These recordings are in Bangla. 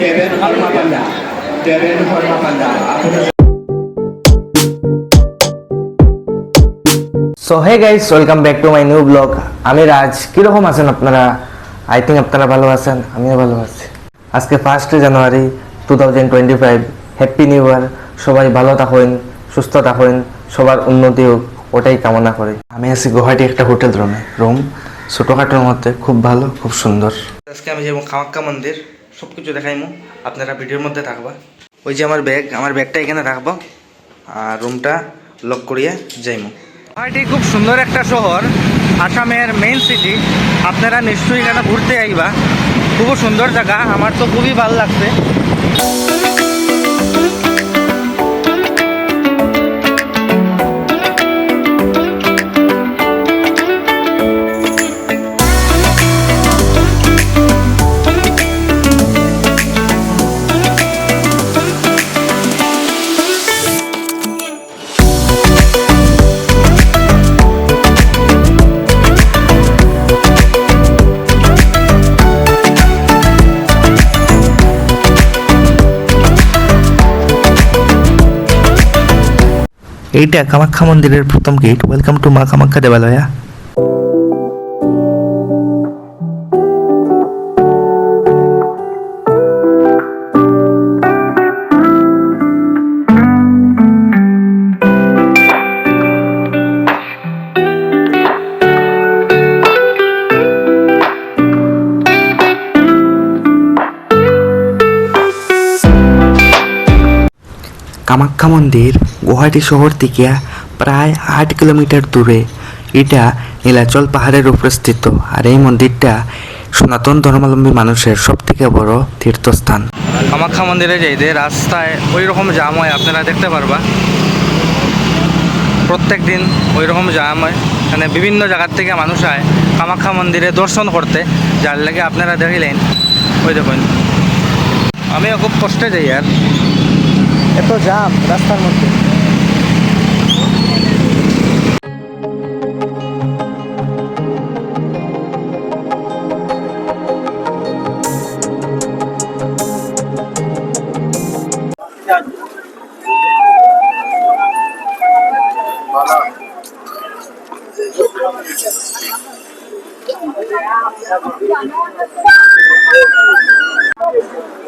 Kevin Hormapanda. Kevin Hormapanda. So hey guys, welcome back to my new blog. আমি রাজ। কীরকম আছেন আপনারা? আই থিঙ্ক আপনারা ভালো আছেন, আমিও ভালো আছি। আজকে 1 জানুয়ারি 2025। Happy new year. সবাই ভালো থাকুন, সুস্থ থাকুন, সবার উন্নতি হোক, ওটাই কামনা করি। আমি আছি গুয়াহাটি একটা হোটেল রুম ছোটোখাটোর মধ্যে, খুব ভালো, খুব সুন্দর। আজকে আমি যাবো কামাখ্যা মন্দির, সব কিছু দেখাইমু, আপনারা ভিডিওর মধ্যে থাকবা। ওই যে আমার ব্যাগটা এখানে রাখবো, আর রুমটা লক করিয়ে যাইমু। গুয়াহাটি খুব সুন্দর একটা শহর, আসামের মেইন সিটি। আপনারা নিশ্চয়ই এখানে ঘুরতে আইবা, খুব সুন্দর জায়গা, আমার তো খুবই ভালো লাগছে। এইটা কামাখ্যা মন্দিরের প্রথম গেট। ওয়েলকাম টু মা কামাখ্যা দেবালয়া। কামাখ্যা মন্দির গুয়াহাটি শহর থেকে প্রায় 8 কিলোমিটার দূরে। এটা নীলাচল পাহাড়ের উপরে স্থিত, আর এই মন্দিরটা সনাতন ধর্মাবলম্বী মানুষের সব থেকে বড় তীর্থস্থান। কামাখ্যা মন্দিরে যাইতে রাস্তায় ওই রকম জাম হয়, আপনারা দেখতে পারবা। প্রত্যেক দিন ওই রকম জাম হয়, মানে বিভিন্ন জায়গার থেকে মানুষ আয় কামাখ্যা মন্দিরে দর্শন করতে, যার লাগে আপনারা দেখিলেন। ওই দেখুন, আমিও খুব কষ্টে যাই, আর এত জাম রাস্তার মধ্যে।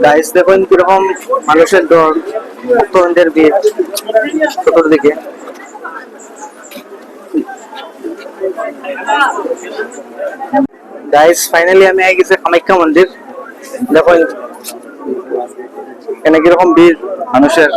গাইস দেখুন কিরকম মানুষের দল, ভক্তদের ভিড় চতুর্দিকে। গাইস ফাইনালি আমি আই গেছি কামাখ্যা মন্দির। দেখুন এখানে কিরকম ভিড় মানুষের।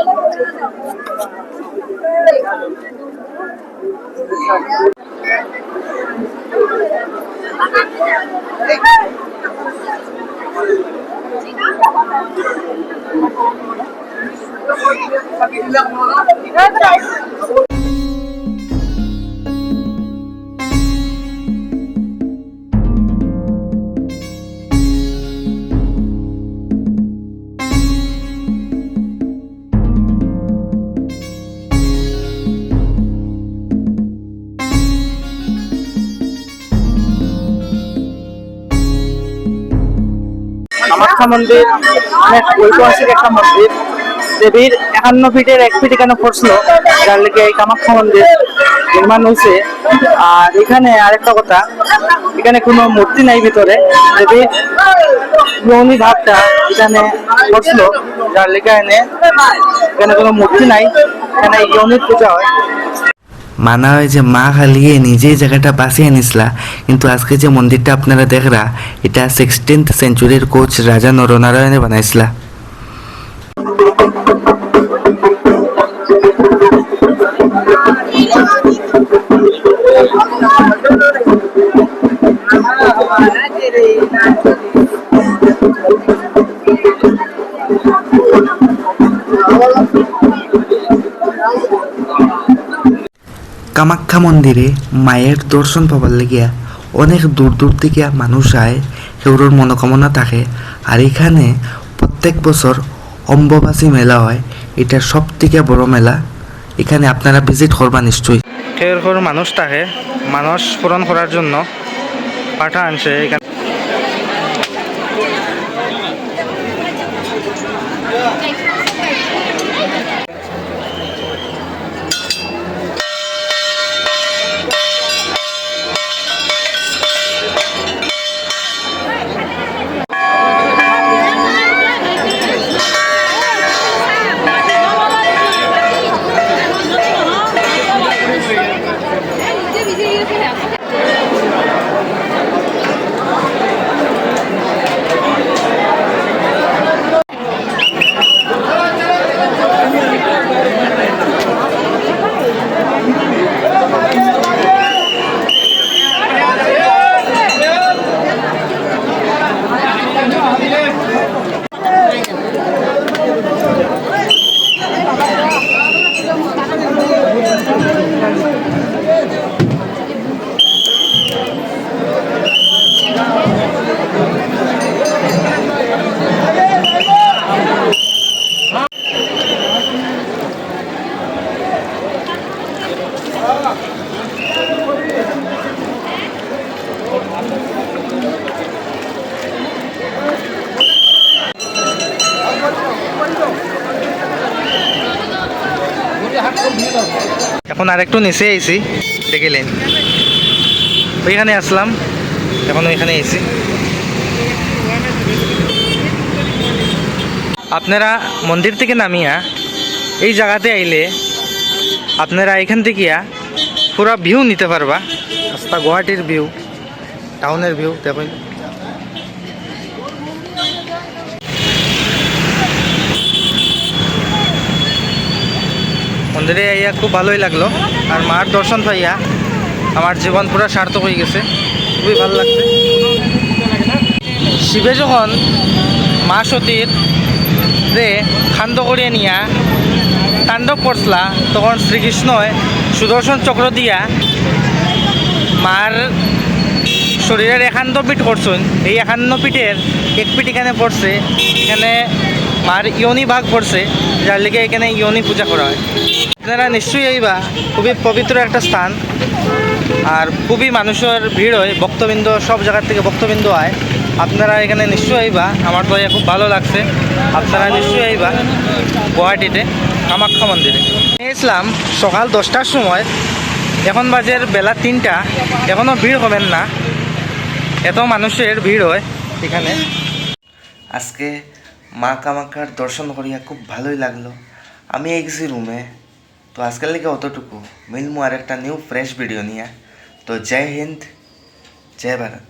কামাখ্যা মন্দির অনেক ঐতিহাসিক একটা মন্দির। দেবীর 51 ফিটের 1 ফিট এখানে পড়ছিল, যার লেগে এই কামাখ্যা মন্দির নির্মাণ হয়েছে। আর এখানে আরেকটা কথা, এখানে কোনো মূর্তি নাই ভিতরে, দেবীর যৌনি ভাবটা এখানে পড়ছিল, যার লেগে এখানে কোনো মূর্তি নাই, এখানে যৌনির পূজা হয়। মানা হয় যে মা খালিয়ে নিজেই জায়গাটা বাঁচিয়ে নিসলা, কিন্তু আজকে যে মন্দিরটা আপনারা দেখরা, এটা 16th সেঞ্চুরির কোচ রাজা নরনারায়ণে বানাইছিলা। কামাখ্যা মন্দিরে মায়ের দর্শন পাবার লাগিয়া অনেক দূর দূর থেকে মানুষ আয়, কেউর মনোকামনা থাকে। আর এখানে প্রত্যেক বছর অম্বুবাচী মেলা হয়, এটা সব থেকে বড় মেলা। এখানে আপনারা ভিজিট করবা নিশ্চয়ই। কেউর মানুষ থাকে, মানুষ পূরণ করার জন্য পাঠা আনছে এখানে। এখন আরেকটু নিচে আইছি দেখিলেন, ওইখানে আসলাম, এখন ওইখানে এসি। আপনারা মন্দির থেকে নামিয়া এই জায়গাতে আইলে আপনারা এখান থেকে পুরা ভিউ নিতে পারবা, রাস্তা গুয়াহাটির ভিউ, টাউনের ভিউ দেখুন। মন্দিরে আইয়া খুব ভালোই লাগলো, আর মার দর্শন পাইয়া আমার জীবন পুরো সার্থক হয়ে গেছে, খুবই ভালো লাগছে। শিবে যখন মা সতীর রে খান্দ করিয়ে নিয়া তাণ্ডব করছলা, তখন শ্রীকৃষ্ণয় সুদর্শন চক্র দিয়া মার শরীরের 51 পিঠ করছেন। এই 51 পিঠের এক পিঠ এখানে পড়ছে, এখানে মার ইয়নি ভাগ পড়ছে, যার লিগে এখানে ইয়নি পূজা করা হয়। আপনারা নিশ্চয়ই আইবা, খুবই পবিত্র একটা স্থান, আর খুবই মানুষের ভিড় হয়, ভক্তবৃন্দ সব জায়গার থেকে ভক্তবৃন্দ হয়। আপনারা এখানে নিশ্চয়ই আইবা, আমার তো খুব ভালো লাগছে। আপনারা নিশ্চয়ই আইবা গুয়াহাটিতে কামাখ্যা মন্দিরে। এসলাম সকাল 10টার সময়, এখন বাজের বেলা 3টা, এখনও ভিড় হবেন না, এত মানুষের ভিড় হয় এখানে। আজকে মা কামাখ্যার দর্শন করিয়া খুব ভালোই লাগলো। আমি এই গেছি রুমে, তো আজকের লেগে অতটুকু। মিলমু আর একটা নিউ ফ্রেশ ভিডিও নিয়ে। তো জয় হিন্দ, জয় ভারত।